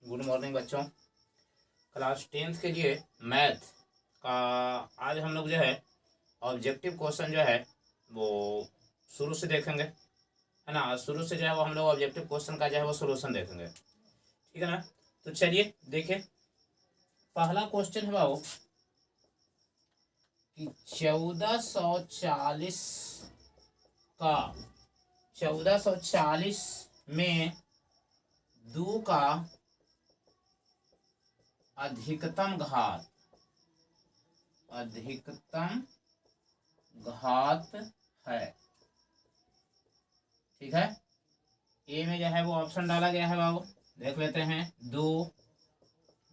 Good morning बच्चों। Class 10th के लिए मैथ का आज हम लोग जो है ऑब्जेक्टिव क्वेश्चन जो है वो शुरू से देखेंगे, है ना। शुरू से जो है वो हम लोग ऑब्जेक्टिव क्वेश्चन का जो है वो सोल्यूशन देखेंगे, ठीक है ना। तो चलिए देखिए, पहला क्वेश्चन है वो कि 1440 का 1440 में 2 का अधिकतम घात है, ठीक है। ए में जो है वो ऑप्शन डाला गया है बाबू, देख लेते हैं 2,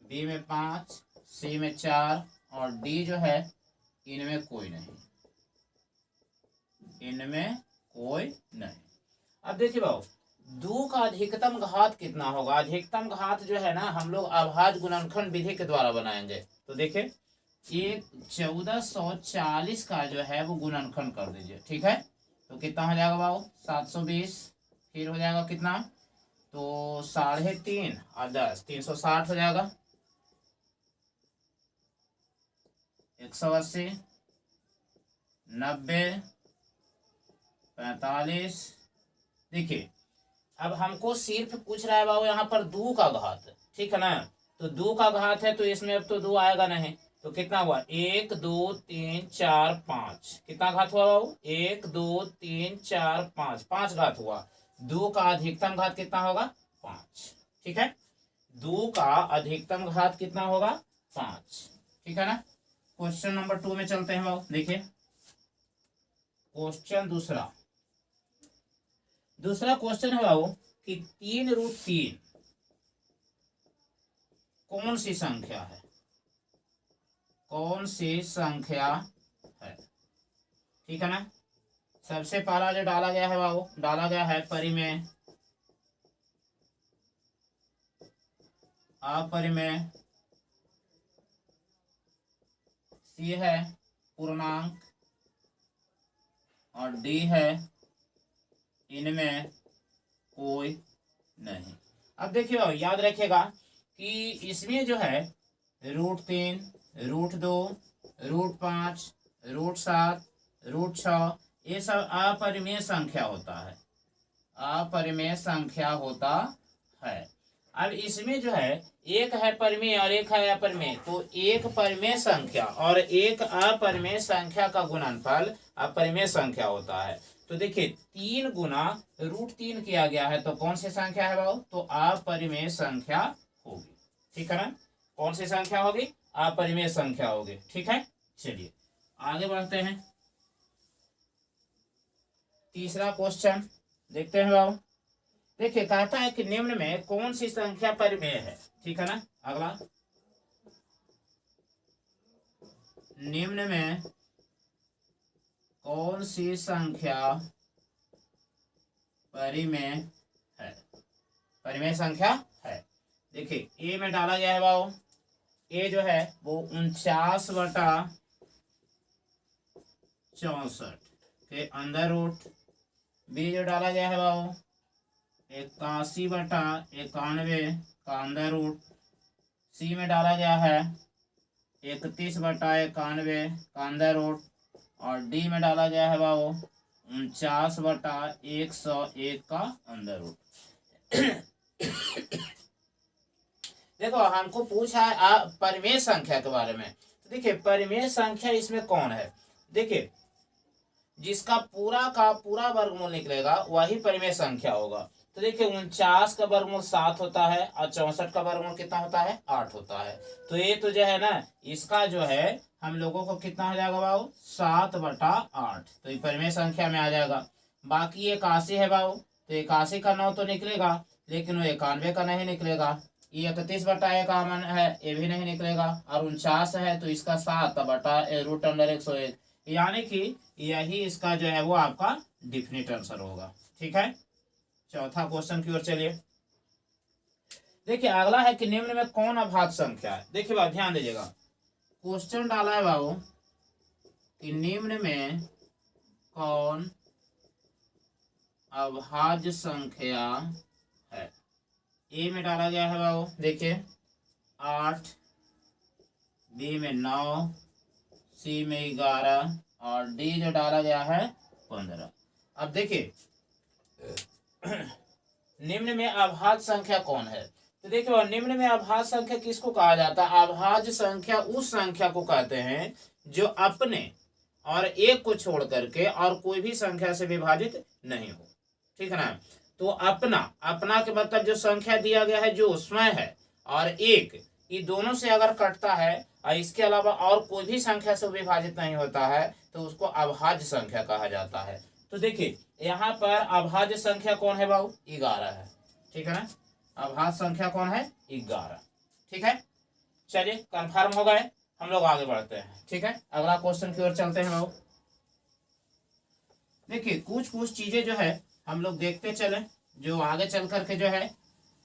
बी में 5, सी में 4 और डी जो है इनमें कोई नहीं। अब देखिए बाबू, 2 का अधिकतम घात कितना होगा। अधिकतम घात जो है ना हम लोग अभाज्य गुणनखंड विधि के द्वारा बनाएंगे। तो देखिए, ये 1440 का जो है वो गुणनखंड कर दीजिए, ठीक है। तो कितना हो जाएगा बाबू 720, फिर हो जाएगा कितना, तो 3.5 और 10 360 हो जाएगा, 180, 90, 45। देखिए, अब हमको सिर्फ पूछ रहा है बाबू यहाँ पर 2 का घात, ठीक है ना। तो 2 का घात है तो इसमें अब तो 2 आएगा नहीं। तो कितना हुआ 1 2 3 4 5, कितना घात हुआ बाबू 1 2 3 4 5, 5 घात हुआ। 2 का अधिकतम घात कितना होगा 5, ठीक है। 2 का अधिकतम घात कितना होगा 5, ठीक है ना। क्वेश्चन नंबर 2 में चलते हैं बाबू। देखिए क्वेश्चन दूसरा क्वेश्चन है बाबू कि 3√3 कौन सी संख्या है, ठीक है ना। सबसे पहला जो डाला गया है बाबू, डाला गया है परिमेय, अपरिमेय, सी है पूर्णांक और डी है इनमें कोई नहीं। अब देखिए याद रखिएगा कि इसमें जो है √3, √2, √5, √7, √6 ये सब अपरिमेय संख्या होता है। अब इसमें जो है एक है परिमेय और एक है अपरिमेय, तो एक परिमेय संख्या और एक अपरिमेय संख्या का गुणनफल अपरिमेय संख्या होता है। तो देखिए 3 गुना √3 किया गया है तो कौन सी संख्या है बाबू, तो अपरिमेय संख्या होगी, ठीक है ना। कौन सी संख्या होगी, अपरिमेय संख्या होगी, ठीक है। चलिए आगे बढ़ते हैं। तीसरा क्वेश्चन देखते हैं बाबू। देखिए कहता है कि निम्न में कौन सी संख्या परिमेय है, ठीक है ना। अगला, निम्न में कौन सी संख्या परिमेय संख्या है। देखिए ए में डाला गया है बाबू, ए जो है वो 49/64 के अंदर रूट। बी जो डाला गया है बाबू 81/91 का अंदर रूट। सी में डाला गया है 31/91 का अंदर रूट और डी में डाला गया है बाबू 49/101 का अंदर रूट। देखो हमको पूछा है परिमेय संख्या के बारे में। तो देखिए परिमेय संख्या इसमें कौन है, देखिए जिसका पूरा का पूरा वर्गमूल निकलेगा वही परिमेय संख्या होगा। तो देखिए 49 का वर्गमूल 7 होता है और 64 का वर्गमूल कितना होता है 8 होता है। तो ये तो जो है ना इसका जो है हम लोगों को कितना हो जाएगा बाबू 7/8, तो ये परिमेय संख्या में आ जाएगा। बाकी 81 है बाबू, तो 81 का 9 तो निकलेगा लेकिन वो 91 का नहीं निकलेगा। ये 31/1 है, ये भी नहीं निकलेगा। और 49 है तो इसका 7/√101, यानी कि यही इसका जो है वो आपका डिफिनिट आंसर होगा, ठीक है। चौथा क्वेश्चन की ओर चलिए। देखिए अगला है कि निम्न में कौन अभाज्य संख्या है। देखिए बाबू ध्यान दीजिएगा, क्वेश्चन डाला है बाबू कि निम्न में कौन अभाज्य संख्या है। ए में डाला गया है बाबू, देखिए 8, बी में 9, सी में 11 और डी जो डाला गया है 15। अब देखिए निम्न में अभाज्य संख्या कौन है? तो देखिए निम्न में अभाज्य संख्या किसको कहा जाता है? अभाज्य संख्या उस संख्या को कहते हैं जो अपने और एक को छोड़ करके और कोई भी संख्या से विभाजित नहीं हो, ठीक है ना। तो अपना के मतलब जो संख्या दिया गया है जो स्वयं है और एक, ये दोनों से अगर कटता है और इसके अलावा और कोई भी संख्या से विभाजित नहीं होता है तो उसको अभाज्य संख्या कहा जाता है। तो देखिए यहाँ पर अभाज्य संख्या कौन है बाबू? 11 है, ठीक है ना। अभाज्य संख्या कौन है? 11, ठीक है। चलिए कंफर्म हो गए, हम लोग आगे बढ़ते हैं, ठीक है। अगला क्वेश्चन की ओर चलते हैं बाबू। देखिए कुछ चीजें जो है हम लोग देखते चले, जो आगे चल करके जो है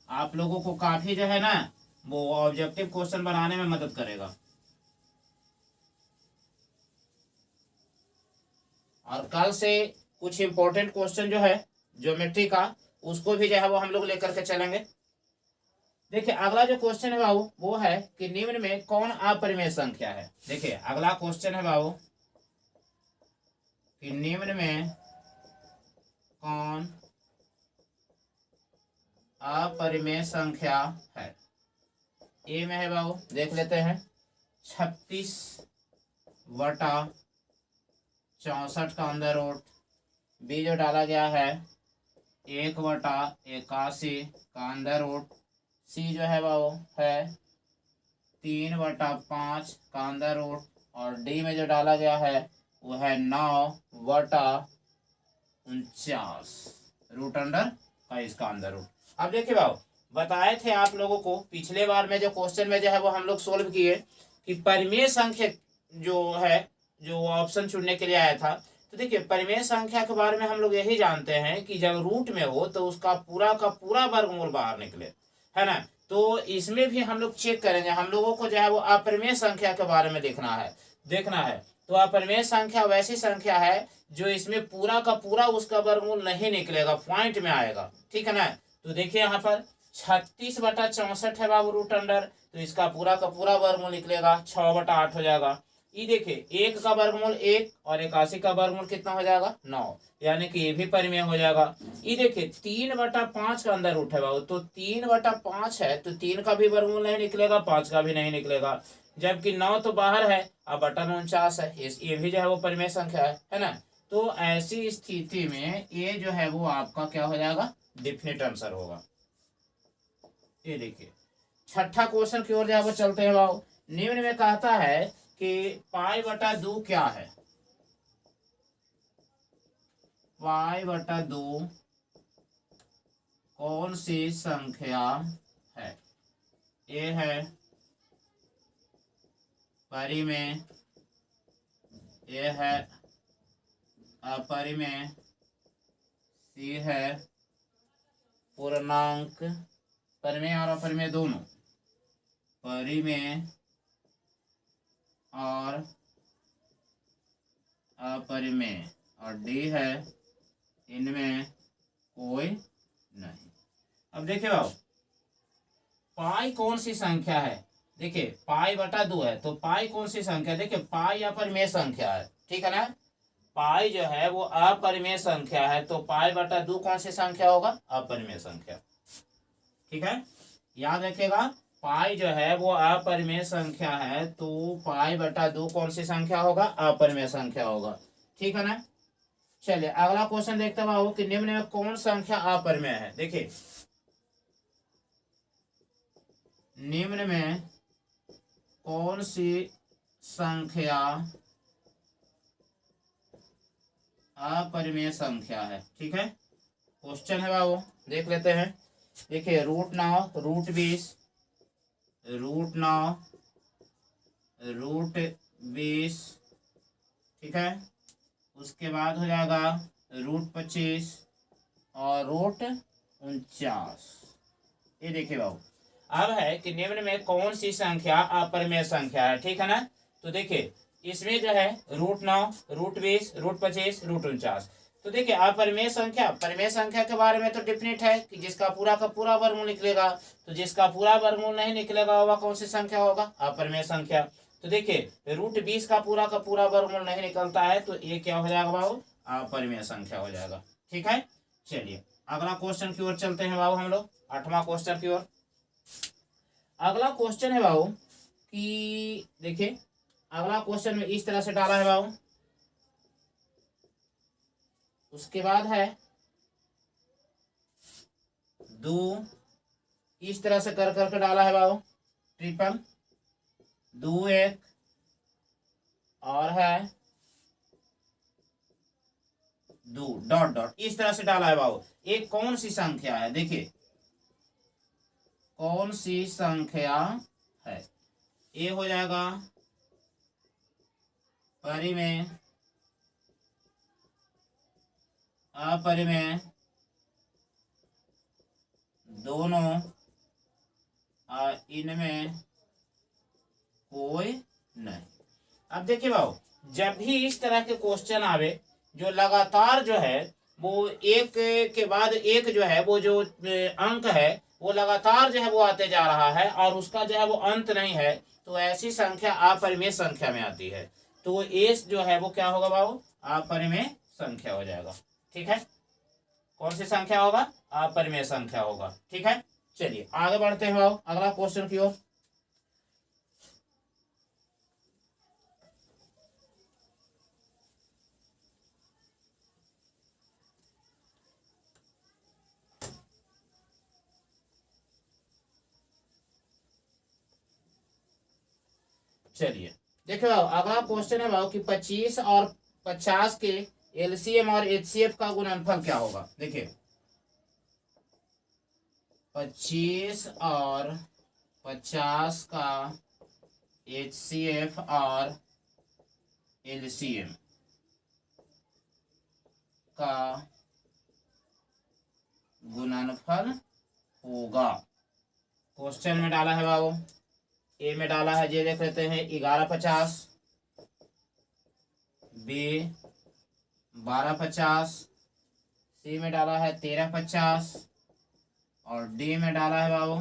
आप लोगों को काफी जो है ना वो ऑब्जेक्टिव क्वेश्चन बनाने में मदद करेगा। और कल से कुछ इंपॉर्टेंट क्वेश्चन जो है ज्योमेट्री का उसको भी जो है वो हम लोग लेकर के चलेंगे। देखिए अगला जो क्वेश्चन है बाबू वो है कि निम्न में कौन अपरिमेय संख्या है। देखिए अगला क्वेश्चन है बाबू कि निम्न में कौन अपरिमेय संख्या है। ए में है बाबू, देख लेते हैं 36/64 का अंदर रूट। बी जो डाला गया है 1/81 का अंदर रूट। सी जो है बाबू है 3/5 का अंदर रूट। और डी में जो डाला गया है वो है 9/49 रूट अंडर का इसका अंदर रूट। अब देखिए बाबू बताए थे आप लोगों को पिछले बार में जो क्वेश्चन में जो है वो हम लोग सोल्व किए कि परिमेय संख्या जो है जो ऑप्शन चुनने के लिए आया था। तो देखिए परिमेय संख्या के बारे में हम लोग यही जानते हैं कि जब रूट में हो तो उसका पूरा का पूरा वर्गमूल बाहर निकले, है ना। तो इसमें भी हम लोग चेक करेंगे, हम लोगों को जो है वो अपरिमेय संख्या के बारे में देखना है। तो अपरिमेय संख्या वैसी संख्या है जो इसमें पूरा का पूरा उसका वर्गमूल नहीं निकलेगा, पॉइंट में आएगा, ठीक है ना। तो देखिए यहाँ पर 36/64 है बाबू रूट अंडर, तो इसका पूरा का पूरा वर्गमूल निकलेगा 6/8 हो जाएगा। ये देखिए 1 का वर्गमूल 1 और 81 का वर्गमूल कितना हो जाएगा 9, यानी कि ये भी परिमेय हो जाएगा। ये देखिए 3/5 का अंदर रूट है बाबू, तो 3/5 है तो 3 का भी वर्गमूल नहीं निकलेगा, 5 का भी नहीं निकलेगा, जबकि 9 तो बाहर है और बटा में 49 है, ये भी जो है वो परिमेय संख्या है ना। तो ऐसी स्थिति में ये जो है वो आपका क्या हो जाएगा? डेफिनेट आंसर होगा। ये देखिए छठा क्वेश्चन की ओर जाओ चलते हैं बाबू। निम्न में कहता है कि π/2 क्या है? π/2 कौन सी संख्या है? ए है परिमेय, ए है अपरिमेय, सी है पूर्णांक, परिमेय और अपरिमेय दोनों, परिमेय और अपरिमेय, और डी है इनमें कोई नहीं। अब देखिए बाबू पाई कौन सी संख्या है? देखिए π/2 है तो पाई कौन सी संख्या? देखिए पाई अपरिमेय संख्या है, ठीक है ना। पाई जो है वो अपरिमेय संख्या है तो π/2 कौन सी संख्या होगा? अपरिमेय संख्या, ठीक है। याद रखिएगा पाई जो है वो अपरिमेय संख्या है तो π/2 कौन सी संख्या होगा? अपरिमेय संख्या होगा, ठीक है ना। चलिए अगला क्वेश्चन देखते हैं बाबू कि निम्न में कौन संख्या अपरिमेय है। देखिए निम्न में कौन सी संख्या अपरिमेय संख्या है, ठीक है। क्वेश्चन है बाबू देख लेते हैं। देखिए √9, √20, √9, √20, ठीक है। उसके बाद हो जाएगा √25 और √49। ये देखिए बाबू अब है कि निम्न में कौन सी संख्या अपरिमेय संख्या है, ठीक है ना। तो देखिए इसमें जो है √9, √20, √25, √49, तो देखिए अपरिमेय संख्या, परिमेय संख्या के बारे में तो डेफिनेट है कि जिसका पूरा का पूरा वर्गमूल निकलेगा। तो जिसका पूरा वर्गमूल नहीं निकलेगा वह कौन सी संख्या होगा? अपरिमेय संख्या। तो देखिए √20 का पूरा वर्गमूल नहीं निकलता है तो ये क्या हो जाएगा बाबू? अपरिमेय संख्या हो जाएगा। ठीक है, चलिए अगला क्वेश्चन की ओर चलते हैं बाबू हम लोग, 8वां क्वेश्चन की ओर। अगला क्वेश्चन है बाबू कि देखिए अगला क्वेश्चन में इस तरह से डाला है बाबू, उसके बाद है 2 इस तरह से कर करके डाला है बाबू, ट्रिपल 2 1 और है 2 डॉट डॉट इस तरह से डाला है बाबू। एक कौन सी संख्या है? देखिए कौन सी संख्या है? ये हो जाएगा परिमेय, अपरिमेय, दोनों, इनमें कोई नहीं। अब देखिए बाबू जब भी इस तरह के क्वेश्चन आवे जो लगातार जो है वो एक के बाद एक जो है वो जो अंक है वो लगातार जो है वो आते जा रहा है और उसका जो है वो अंत नहीं है, तो ऐसी संख्या अपरिमेय संख्या में आती है। तो एस जो है वो क्या होगा बाबू? अपरिमेय संख्या हो जाएगा। ठीक है, कौन सी संख्या होगा? अपरिमेय संख्या होगा। ठीक है, चलिए आगे बढ़ते हैं बाबू अगला क्वेश्चन की ओर। चलिए देखो अगला क्वेश्चन है बाबू कि 25 और 50 के एलसीएम और एचसीएफ का गुणनफल क्या होगा? देखिए 25 और 50 का एचसीएफ और एलसीएम का गुणनफल होगा। क्वेश्चन में डाला है बाबू, ए में डाला है ये देख लेते हैं 1150, बी 1250, सी में डाला है 1350 और डी में डाला है बाबू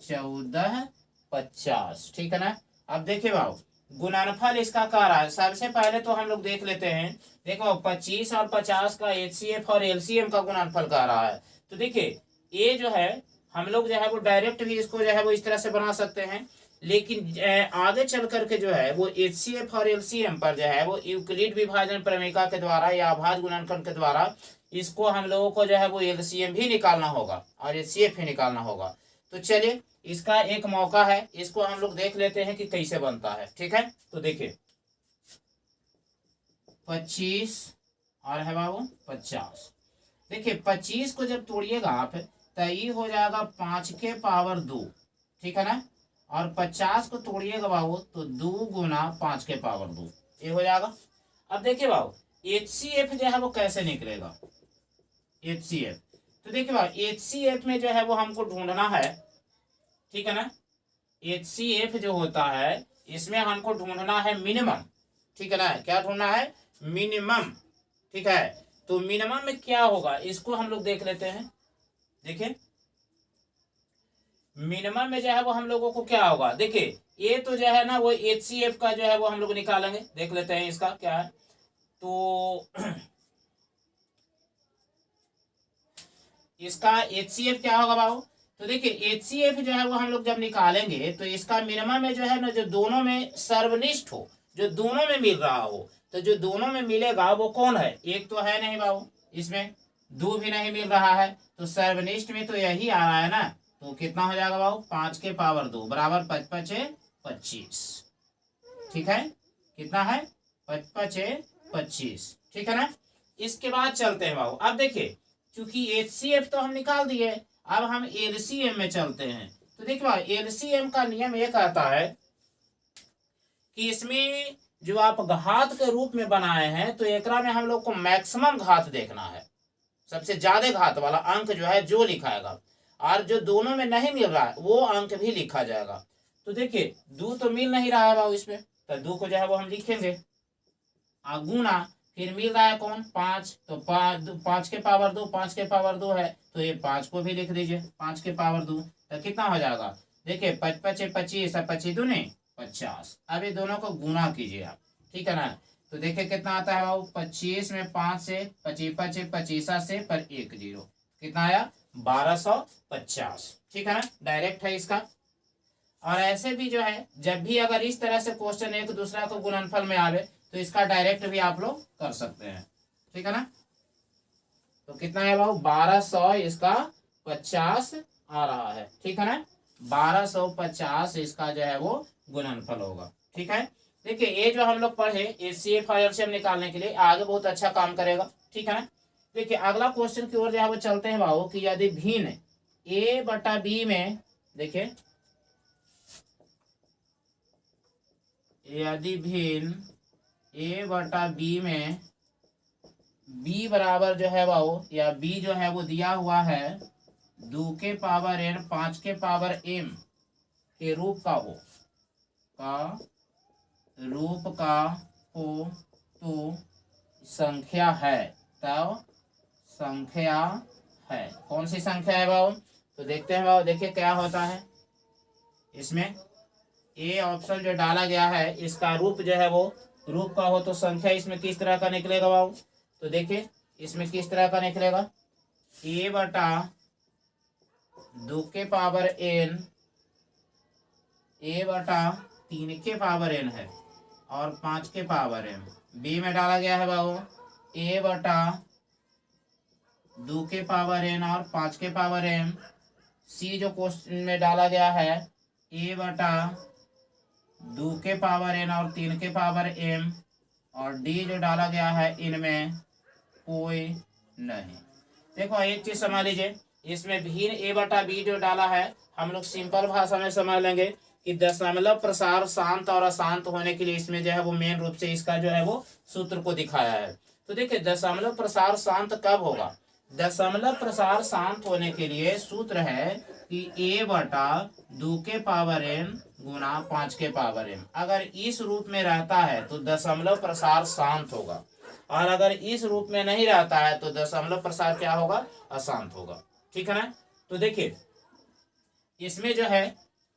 1450। ठीक है ना। अब देखिए बाबू गुणनफल इसका क्या रहा है? सबसे पहले तो हम लोग देख लेते हैं, देखो 25 और 50 का एचसीएफ और एलसीएम का गुणनफल क्या रहा है। तो देखिए ये जो है हम लोग जो है वो डायरेक्ट भी इसको जो है वो इस तरह से बना सकते हैं, लेकिन आगे चल करके जो है वो एचसीएफ और एलसीएम पर जो है वो यूक्लिड विभाजन प्रमेयिका के द्वारा या आभाज्य गुणनफल के द्वारा इसको हम लोगों को जो है वो एलसीएम भी निकालना होगा और एचसीएफ भी निकालना होगा। तो चलिए इसका एक मौका है, इसको हम लोग देख लेते हैं कि कैसे बनता है। ठीक है, तो देखिए 25 और है बाबू 50। देखिए 25 को जब तोड़िएगा आप तो ये हो जाएगा 5 के पावर 2। ठीक है ना। और 50 को तोड़िएगा बाबू तो 2 गुना 5 के पावर 2 ये हो जाएगा। अब देखिए बाबू एचसीएफ जो है वो कैसे निकलेगा? एचसीएफ तो देखिए बाबू एचसीएफ में जो है वो हमको ढूंढना है। ठीक है ना। एचसीएफ जो होता है इसमें हमको ढूंढना है मिनिमम। ठीक है ना। क्या ढूंढना है? मिनिमम। ठीक है, तो मिनिमम में क्या होगा इसको हम लोग देख लेते हैं। देखिए मिनिमम में जो है वो हम लोगों को क्या होगा? देखिए ये तो जो है ना वो एचसीएफ का जो है वो हम लोग निकालेंगे, देख लेते हैं इसका क्या है। तो इसका एचसीएफ क्या होगा बाबू? तो देखिए एचसीएफ जो है वो हम लोग जब निकालेंगे तो इसका मिनिमम में जो है ना जो दोनों में सर्वनिष्ठ हो, जो दोनों में मिल रहा हो, तो जो दोनों में मिलेगा वो कौन है? एक तो है नहीं बाबू, इसमें 2 भी नहीं मिल रहा है, तो सर्वनिष्ठ में तो यही आ रहा है ना। तो कितना हो जाएगा बाबू? 5 के पावर 2 बराबर 5 5 25। ठीक है, कितना है? 5 5 25। ठीक है ना। इसके बाद चलते हैं बाबू। अब देखिए चूंकि एचसीएफ तो हम निकाल दिए, अब हम एलसीएम में चलते हैं। तो देखिए भाई एलसीएम का नियम ये कहता है कि इसमें जो आप घात के रूप में बनाए हैं तो एकरा में हम लोग को मैक्सिमम घात देखना है, सबसे ज्यादा घात वाला अंक जो है जो लिखाएगा, और जो दोनों में नहीं मिल रहा है वो अंक भी लिखा जाएगा। तो देखिए 2 तो मिल नहीं रहा है बाबू इसमें, तो 2 को जो है वो हम लिखेंगे गुना फिर मिल रहा है कौन 5, तो 5 के पावर 2, 5 के पावर 2 है तो ये 5 को भी लिख दीजिए 5 के पावर 2, तो कितना हो जाएगा, देखिए 55 25 और 25 दूनी 50। अब ये दोनों को गुना कीजिए आप, ठीक है ना, तो देखिए कितना आता है बाबू, 25 में 5 से 25 25 25 से पर 1 0 कितना आया 1250, ठीक है ना, डायरेक्ट है इसका। और ऐसे भी जो है जब भी अगर इस तरह से क्वेश्चन एक दूसरा को गुणनफल में आवे तो इसका डायरेक्ट भी आप लोग कर सकते हैं, ठीक है ना। तो कितना है बाबू 1200 इसका 50 आ रहा है, ठीक है ना, 1250 इसका जो है वो गुणनफल होगा, ठीक है। देखिए ये जो हम लोग पढ़े एचसीएफ और एलसीएम निकालने के लिए आगे बहुत अच्छा काम करेगा, ठीक है ना। देखिए अगला क्वेश्चन की ओर जो है वो चलते हैं बाबू कि यदि भिन्न ए बटा बी में, देखिए यदि भिन्न ए बटा बी में बी बराबर जो है वो या बी जो है वो दिया हुआ है 2 के पावर n 5 के पावर m के रूप का हो तो संख्या है, तो संख्या है, कौन सी संख्या है बाबू, तो देखते हैं बाबू, देखिए क्या होता है इसमें। ए ऑप्शन जो डाला गया है इसका रूप जो है वो रूप का हो तो संख्या इसमें किस तरह का निकलेगा बाबू, तो देखिए इसमें किस तरह का निकलेगा, ए बटा 2 के पावर n ए बटा 3 के पावर n है और 5 के पावर m, बी में डाला गया है बाबू ए बटा 2 के पावर n और 5 के पावर m, सी जो क्वेश्चन में डाला गया है ए बटा 2 के पावर n और 3 के पावर m, और डी जो डाला गया है इनमें कोई नहीं। देखो एक चीज समझ लीजिए, इसमें भिन्न ए बटा बी जो डाला है हम लोग सिंपल भाषा में समझ लेंगे कि दशमलव प्रसार शांत और अशांत होने के लिए इसमें जो है वो मेन रूप से इसका जो है वो सूत्र को दिखाया है। तो देखिए दशमलव प्रसार शांत कब होगा, दशमलव प्रसार शांत होने के लिए सूत्र है कि ए बटा 2 के पावर n गुना 5 के पावर m, अगर इस रूप में रहता है तो दशमलव प्रसार शांत होगा, और अगर इस रूप में नहीं रहता है तो दशमलव प्रसार क्या होगा, अशांत होगा, ठीक है ना। तो देखिए इसमें जो है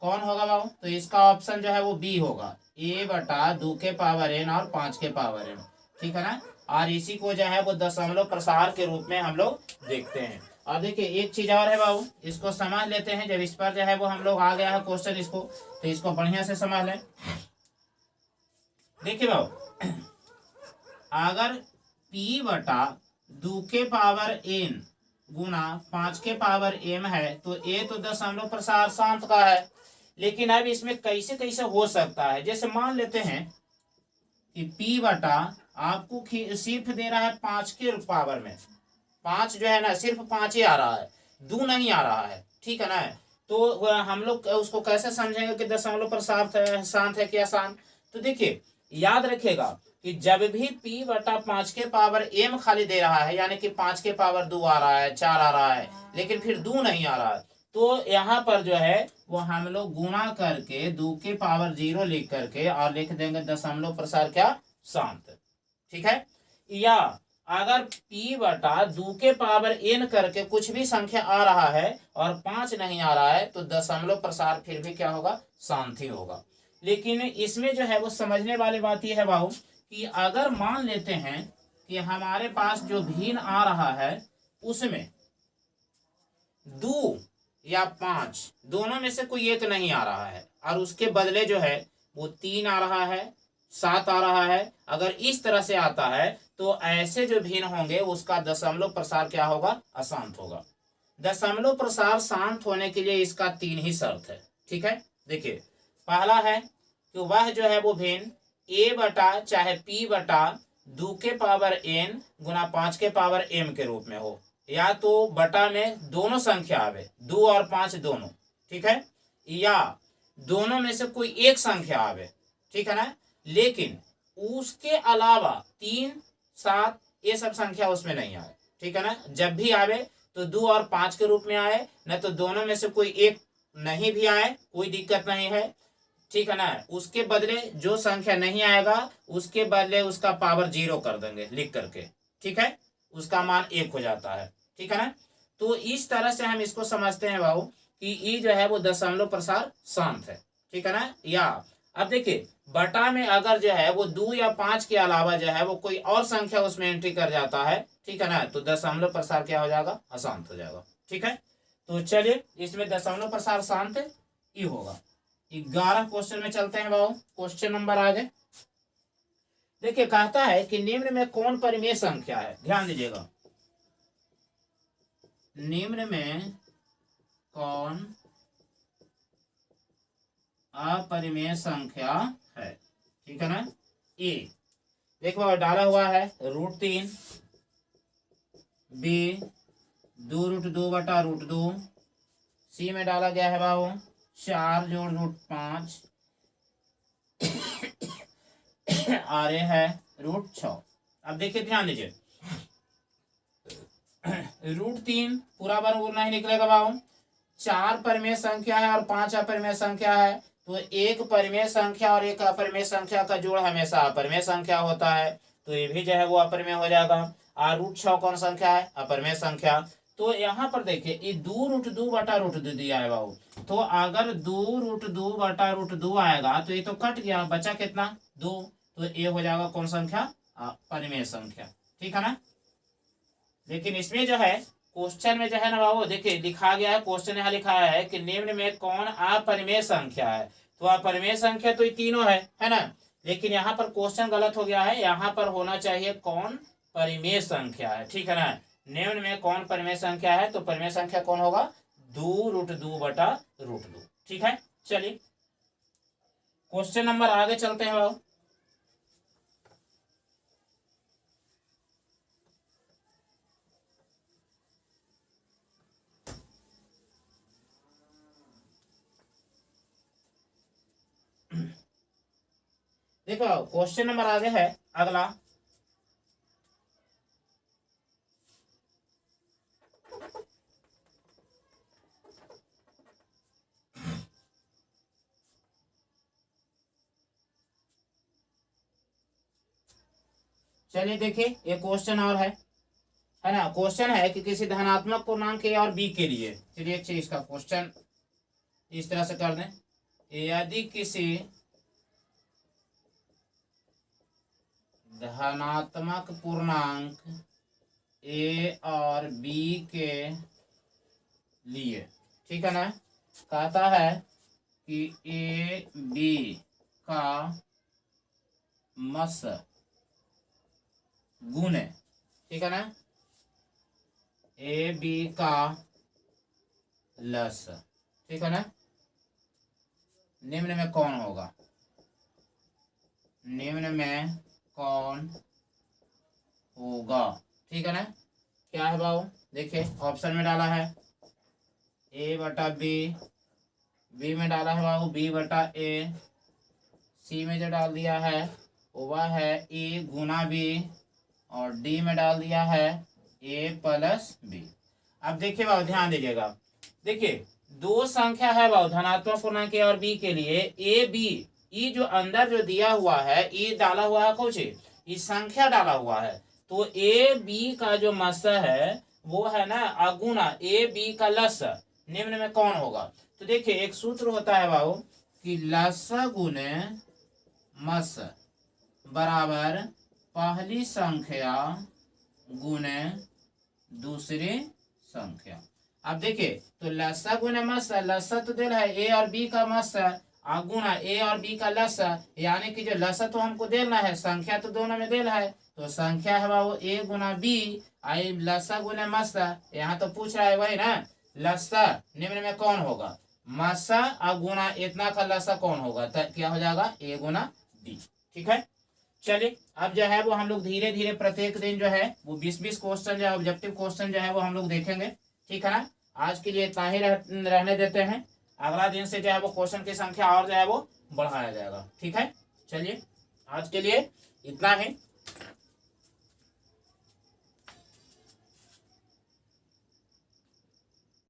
कौन होगा बाबू, तो इसका ऑप्शन जो है वो बी होगा, ए बटा 2 के पावर n और 5 के पावर m, ठीक है ना। और इसी को जो है वो दशमलव प्रसार के रूप में हम लोग देखते हैं। और देखिए एक चीज और है बाबू, इसको समझ लेते हैं, जब इस पर जो है वो हम लोग आ गया है क्वेश्चन इसको, तो इसको बढ़िया से समझ लें। देखिए बाबू अगर p बटा 2 के पावर n गुना 5 के पावर m है तो ए तो दशमलव प्रसार शांत का है, लेकिन अब इसमें कैसे कैसे हो सकता है, जैसे मान लेते हैं कि p बटा आपको सिर्फ दे रहा है 5 के पावर में, 5 जो है ना सिर्फ 5 ही आ रहा है, 2 नहीं आ रहा है, ठीक है ना। तो हम लोग उसको कैसे समझेंगे कि दशमलव प्रसार शांत है कि अशांत, तो देखिए याद रखिएगा कि जब भी p बटा 5 के पावर m खाली दे रहा है, यानी कि 5 के पावर 2 आ रहा है, 4 आ रहा है, लेकिन फिर 2 नहीं आ रहा है, तो यहाँ पर जो है वो हम लोग गुना करके 2 के पावर 0 लिख करके और लिख देंगे दशमलव प्रसार क्या शांत, ठीक है। या अगर p बटा 2 के पावर n करके कुछ भी संख्या आ रहा है और 5 नहीं आ रहा है तो दशमलव प्रसार फिर भी क्या होगा, शांत ही होगा। लेकिन इसमें जो है वो समझने वाली बात यह है बाबू कि अगर मान लेते हैं कि हमारे पास जो भिन्न आ रहा है उसमें 2 या 5 दोनों में से कोई एक नहीं आ रहा है और उसके बदले जो है वो 3 आ रहा है, 7 आ रहा है, अगर इस तरह से आता है तो ऐसे जो भिन्न होंगे उसका दशमलव प्रसार क्या होगा, अशांत होगा। दशमलव प्रसार शांत होने के लिए इसका 3 ही शर्त है, ठीक है। देखिए पहला है कि वह जो है वो भिन्न a बटा चाहे p बटा 2 के पावर n गुना 5 के पावर m के रूप में हो, या तो बटा में दोनों संख्या आवे 2 और 5 दोनों, ठीक है, या दोनों में से कोई एक संख्या आवे, ठीक है ना, लेकिन उसके अलावा 3 7 ये सब संख्या उसमें नहीं आए, ठीक है ना। जब भी आवे तो 2 और 5 के रूप में आए, न तो दोनों में से कोई एक नहीं भी आए, कोई दिक्कत नहीं है, ठीक है ना। उसके बदले जो संख्या नहीं आएगा उसके बदले उसका पावर 0 कर देंगे लिख करके, ठीक है, उसका मान 1 हो जाता है, ठीक है ना। तो इस तरह से हम इसको समझते हैं बाबू कि ई जो है वो दशमलव प्रसार शांत है, ठीक है ना। या अब देखिए बटा में अगर जो है वो 2 या 5 के अलावा जो है वो कोई और संख्या उसमें एंट्री कर जाता है, ठीक है ना, तो दशमलव प्रसार क्या हो जाएगा, अशांत हो जाएगा, ठीक है। तो चलिए इसमें दशमलव प्रसार शांत ई होगा। 11 क्वेश्चन में चलते हैं बाबू। क्वेश्चन नंबर आगे देखिए, कहता है कि निम्न में कौन परिमेय संख्या है, ध्यान दीजिएगा, निम्न में कौन अपरिमेय संख्या है, ठीक है ना। ए देखो डाला हुआ है √3, बी 2√2/√2, सी में डाला गया है बाबू 4 जोड़ √5, और ये है √6। अब देखिए ध्यान दीजिए, √3 पूरा वर्गमूल नहीं निकलेगा बाबू, 4 परिमेय संख्या है और 5 अपरिमेय संख्या है, तो एक परिमेय संख्या और एक अपरिमेय संख्या का जोड़ हमेशा अपरिमेय संख्या होता है, तो ये भी जो है वो अपरिमेय हो जाएगा। और √6 कौन संख्या है, अपरिमेय संख्या। तो यहाँ पर देखिए ये 2√2/√2 दिया है बाबू, तो अगर 2√2/√2 आएगा तो ये तो कट गया, बचा कितना 2, तो ये हो जाएगा कौन संख्या, परिमेय संख्या, ठीक है ना। लेकिन इसमें जो है क्वेश्चन में जो है ना बाबू देखिए लिखा गया है, क्वेश्चन यहाँ लिखा है कि निम्न में कौन अपरिमेय संख्या है, तो अपरिमेय संख्या तो ये तीनों है ना। लेकिन यहाँ पर क्वेश्चन गलत हो गया है, यहाँ पर होना चाहिए कौन परिमेय संख्या है, ठीक है ना। निम्न में कौन परिमेय संख्या है, तो परिमेय संख्या कौन होगा, 2√2/√2, ठीक है। चलिए क्वेश्चन नंबर आगे चलते हैं बाबू। देखो क्वेश्चन नंबर आगे है अगला, चलिए देखिए ये क्वेश्चन और है ना। क्वेश्चन है कि किसी धनात्मक पूर्णांक ए और बी के लिए, चलिए अच्छा इसका क्वेश्चन इस तरह से कर दें, यदि किसी धनात्मक पूर्णांक ए और बी के लिए, ठीक है ना, कहता है कि ए बी का मस गुणे, ठीक है ना, ए बी का लस, ठीक है ना, निम्न में कौन होगा, निम्न में कौन होगा, ठीक है ना। क्या है बाबू देखिए ऑप्शन में डाला है A/B, बी में डाला है बाबू B/A, सी में जो डाल दिया है वह है E गुना B, और डी में डाल दिया है A+B। अब देखिए बाबू ध्यान दीजिएगा, देखिए दो संख्या है बाबू धनात्मक पूर्णांक ए और बी के लिए, ए बी ई जो अंदर जो दिया हुआ है ई डाला हुआ है कुछ ई संख्या डाला हुआ है, तो ए बी का जो मस है वो है ना अगुना ए बी का लस, निम्न में कौन होगा। तो देखिए एक सूत्र होता है बाबू कि लस गुने मस बराबर पहली संख्या गुने दूसरी संख्या। अब देखिए तो लसा गुने मस, लसा तो दिल है ए और बी का मस गुना ए और बी का लस, यानी कि जो लसा तो हमको देना है, संख्या तो दोनों में देना है, तो संख्या है बाबू ए गुना बी, आई लसा गुने मस, यहाँ तो पूछ रहा है वही ना, लसा निम्न में कौन होगा, मसा गुना इतना का लसा कौन होगा, तो क्या हो जाएगा ए गुना डी, ठीक है। चलिए अब जो है वो हम लोग धीरे धीरे प्रत्येक दिन जो है वो 20-20 क्वेश्चन जो है ऑब्जेक्टिव क्वेश्चन जो है वो हम लोग देखेंगे, ठीक है ना। आज के लिए इतना ही रहने देते हैं, अगला दिन से जो है वो क्वेश्चन की संख्या और जो है वो बढ़ाया जाएगा, ठीक है। चलिए आज के लिए इतना ही।